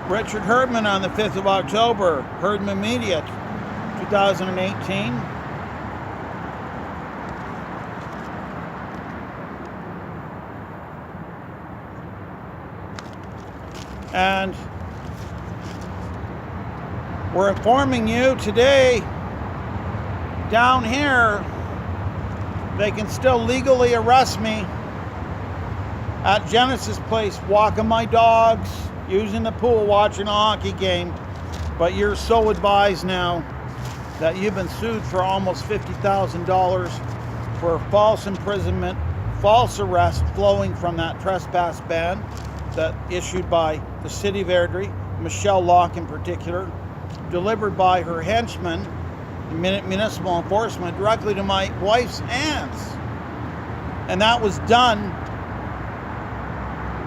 Richard Herdman on the 5th of October, Herdman Media, 2018. And we're informing you today, down here, they can still legally arrest me at Genesis Place, walking my dogs, using the pool, watching a hockey game. But you're so advised now that you've been sued for almost $50,000 for false imprisonment, false arrest flowing from that trespass ban that issued by the city of Airdrie, Michelle Locke in particular, delivered by her henchmen, municipal enforcement, directly to my wife's hands. And that was done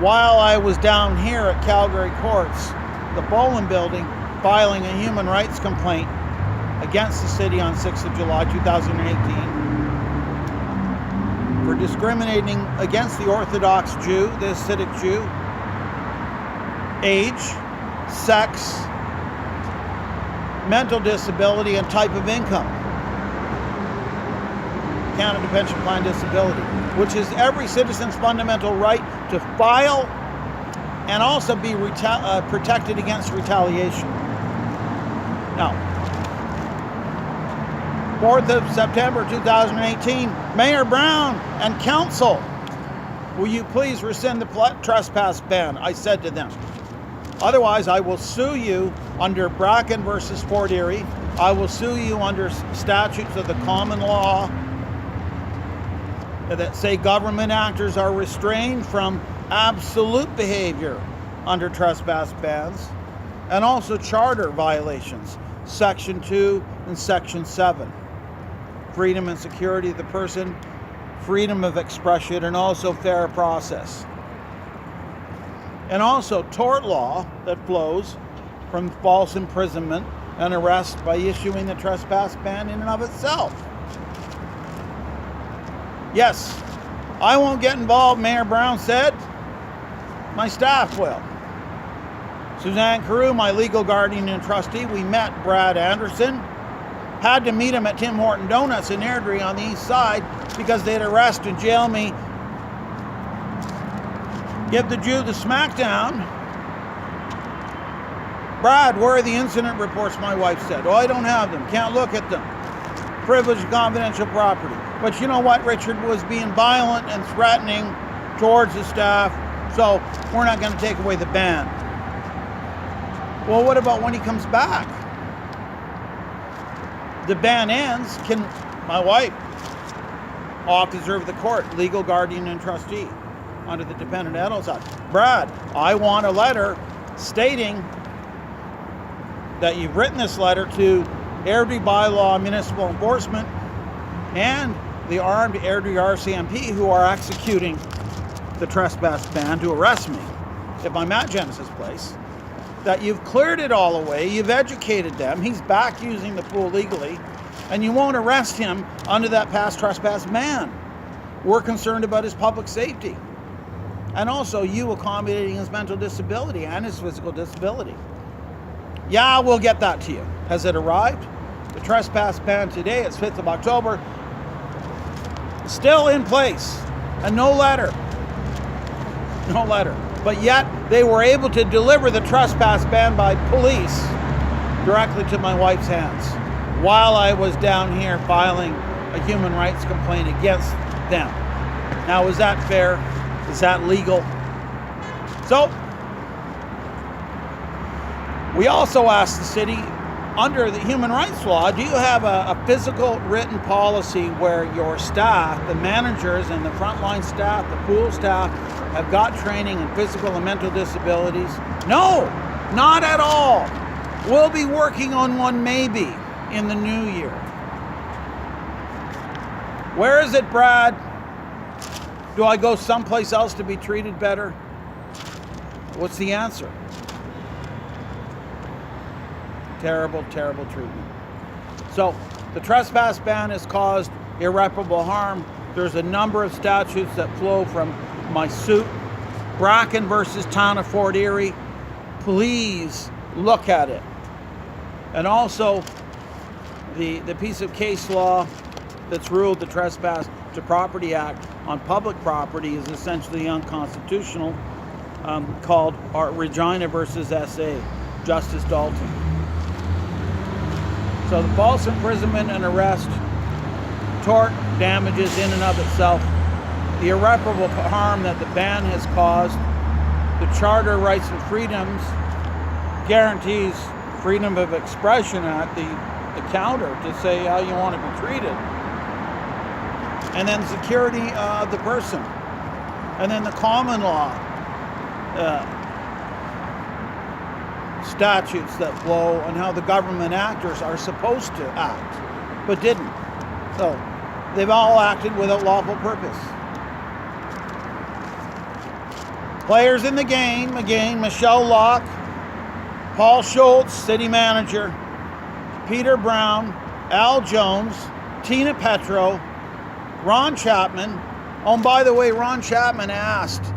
while I was down here at Calgary Courts, the Boland building, filing a human rights complaint against the city on 6th of July 2018 for discriminating against the Orthodox Jew, the Hasidic Jew, age, sex, mental disability, and type of income. Canada Pension Plan disability, which is every citizen's fundamental right to file and also be protected against retaliation. Now, 4th of September 2018, Mayor Brown and Council, will you please rescind the trespass ban? I said to them. Otherwise, I will sue you under Bracken versus Fort Erie. I will sue you under statutes of the common law that say government actors are restrained from absolute behavior under trespass bans, and also charter violations, Section 2 and Section 7. Freedom and security of the person, freedom of expression, and also fair process. And also tort law that flows from false imprisonment and arrest by issuing the trespass ban in and of itself. Yes, I won't get involved, Mayor Brown said. My staff will. Suzanne Carew, my legal guardian and trustee, we met Brad Anderson. Had to meet him at Tim Horton Donuts in Airdrie on the east side because they'd arrest and jail me. Give the Jew the smackdown. Brad, where are the incident reports, my wife said. Oh, I don't have them. Can't look at them. Privileged confidential property. But you know what? Richard was being violent and threatening towards the staff, so we're not going to take away the ban. Well, what about when he comes back? The ban ends. Can my wife, officer of the court, legal guardian and trustee under the Dependent Adults Act, Brad, I want a letter stating that you've written this letter to Airdrie bylaw municipal enforcement and the armed Airdrie RCMP who are executing the trespass ban to arrest me if I'm at Genesis Place, that you've cleared it all away, you've educated them, he's back using the pool legally, and you won't arrest him under that past trespass ban. We're concerned about his public safety. And also you accommodating his mental disability and his physical disability. Yeah, we'll get that to you. Has it arrived? The trespass ban today, it's 5th of October, still in place, and no letter. No letter. But yet, they were able to deliver the trespass ban by police directly to my wife's hands while I was down here filing a human rights complaint against them. Now, is that fair? Is that legal? So, we also asked the city, under the human rights law, do you have a physical written policy where your staff, the managers and the frontline staff, the pool staff, have got training in physical and mental disabilities? No, not at all. We'll be working on one maybe in the new year. Where is it, Brad? Do I go someplace else to be treated better? What's the answer? Terrible, terrible treatment. So, the trespass ban has caused irreparable harm. There's a number of statutes that flow from my suit. Bracken versus Town of Fort Erie, please look at it. And also, the piece of case law that's ruled the Trespass to Property Act on public property is essentially unconstitutional, called Regina versus SA, Justice Dalton. So the false imprisonment and arrest, tort damages in and of itself, the irreparable harm that the ban has caused, the Charter Rights and Freedoms guarantees freedom of expression at the counter to say how you want to be treated. And then security of the person. And then the common law statutes that flow on how the government actors are supposed to act, but didn't. So they've all acted without lawful purpose. Players in the game, again, Michelle Locke, Paul Schultz, city manager, Peter Brown, Al Jones, Tina Petro, Ron Chapman. Oh, and by the way, Ron Chapman asked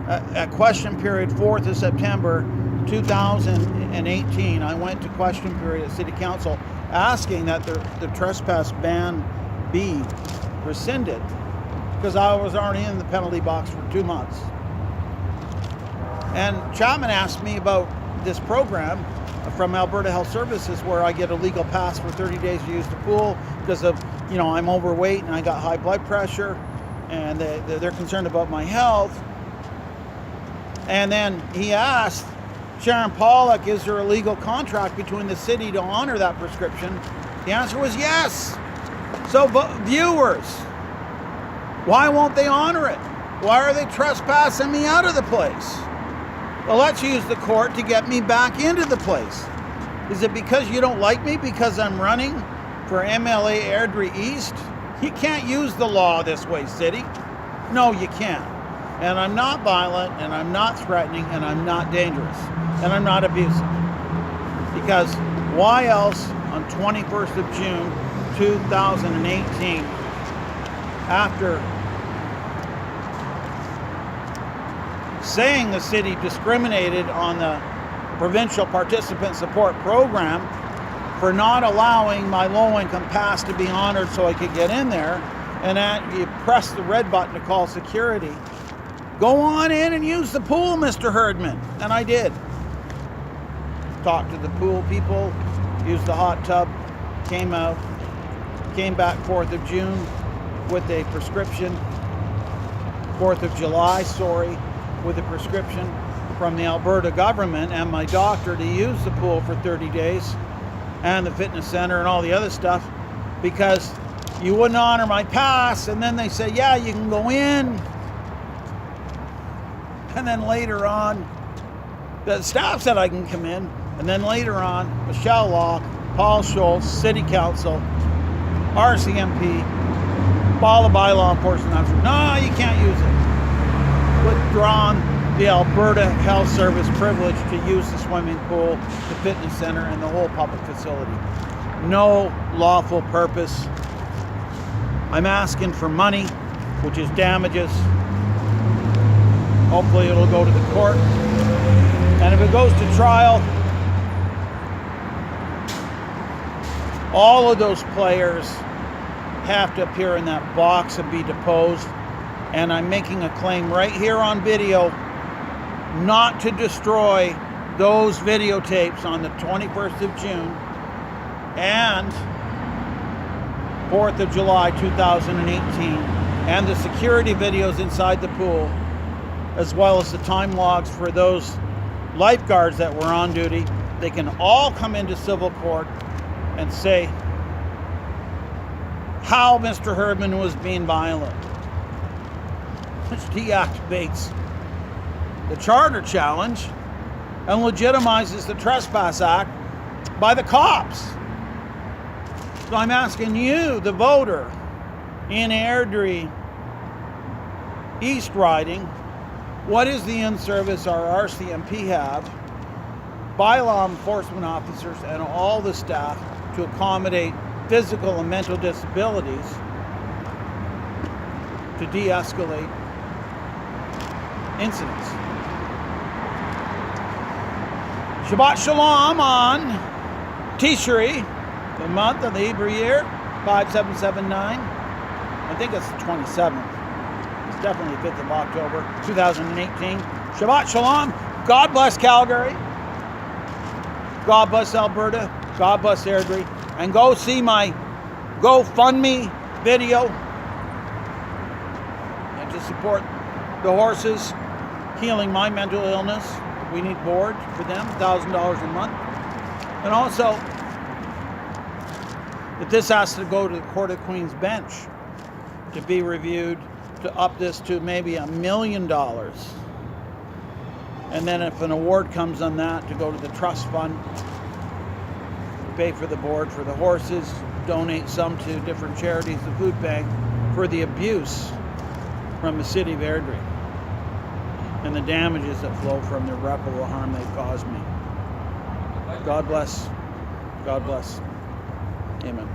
at question period 4th of September 2018, I went to question period at City Council asking that the trespass ban be rescinded because I was already in the penalty box for 2 months. And Chapman asked me about this program from Alberta Health Services where I get a legal pass for 30 days to use the pool because of, I'm overweight and I got high blood pressure and they're concerned about my health. And then he asked Sharon Pollock, is there a legal contract between the city to honor that prescription? The answer was yes. So viewers, why won't they honor it? Why are they trespassing me out of the place? Well, let's use the court to get me back into the place. Is it because you don't like me because I'm running for MLA Airdrie East? You can't use the law this way, city. No, you can't. And I'm not violent, and I'm not threatening, and I'm not dangerous, and I'm not abusive. Because why else on 21st of June 2018, after saying the city discriminated on the provincial participant support program for not allowing my low-income pass to be honored so I could get in there, and you press the red button to call security. Go on in and use the pool, Mr. Herdman. And I did. Talked to the pool people, used the hot tub, came out, came back 4th of June with a prescription, 4th of July, with a prescription from the Alberta government and my doctor to use the pool for 30 days and the fitness center and all the other stuff because you wouldn't honor my pass. And then they say, yeah, you can go in. And then later on, the staff said I can come in. And then later on, Michelle Locke, Paul Schultz, City Council, RCMP, all the bylaw enforcement officers, no, you can't use it. Withdrawn the Alberta Health Service privilege to use the swimming pool, the fitness center, and the whole public facility. No lawful purpose. I'm asking for money, which is damages. Hopefully it'll go to the court. And if it goes to trial, all of those players have to appear in that box and be deposed. And I'm making a claim right here on video not to destroy those videotapes on the 21st of June and 4th of July 2018 and the security videos inside the pool, as well as the time logs for those lifeguards that were on duty. They can all come into civil court and say how Mr. Herdman was being violent, which deactivates the Charter challenge and legitimizes the Trespass Act by the cops. So I'm asking you, the voter in Airdrie East riding, what is the in-service our RCMP have by law enforcement officers and all the staff to accommodate physical and mental disabilities to de-escalate incidents? Shabbat Shalom on Tishri, the month of the Hebrew year, 5779. I think it's the 27th. It's definitely the 5th of October, 2018. Shabbat Shalom. God bless Calgary. God bless Alberta. God bless Airdrie. And go see my GoFundMe video and to support the horses healing my mental illness. We need board for them, $1,000 a month. And also, that this has to go to the Court of Queen's bench to be reviewed, to up this to maybe $1 million. And then if an award comes on that, to go to the trust fund, to pay for the board for the horses, donate some to different charities, the food bank, for the abuse from the city of Airdrie and the damages that flow from the irreparable harm they've caused me. God bless. God bless. Amen.